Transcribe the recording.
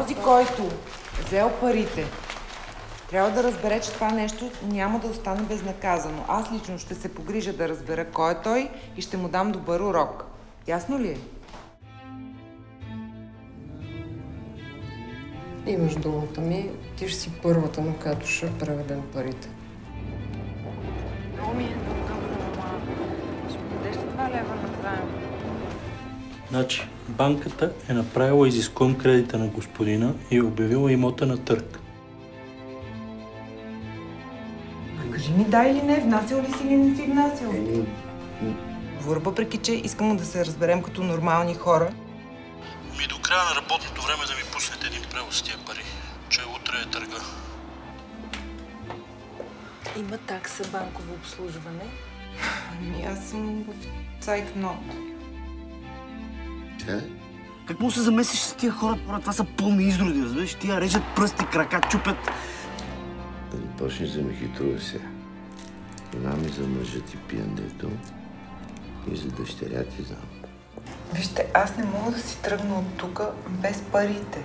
Този, който взел парите, трябва да разбере, че това нещо няма да остане безнаказано. Аз лично ще се погрижа да разбера кой е той и ще му дам добър урок. Ясно ли е? Имаш думата ми, ти ще си първата, на която ще преведем парите. Много ми е добре, мама. Ще ми дадеш ли 2 лева назаем? Значи, банката е направила изискуем кредита на господина и е обявила имота на търг. Кажи ми да или не, внасял ли си или не си внасял? Въпреки, че искам да се разберем като нормални хора. До края на работното време да ми пуснете един превод с тия пари, че утре е търга. Има такса банково обслужване? Аз съм в цайкнот. Какво се замесиш с тия хора? Това са пълни изроди, разбираш? Тия режат пръсти, крака, чупят. Да не почнеш да ме хитруваш сега. Знам и за мъжа ти пиендето и за дъщеря ти знам. Вижте, аз не мога да си тръгна от тук без парите.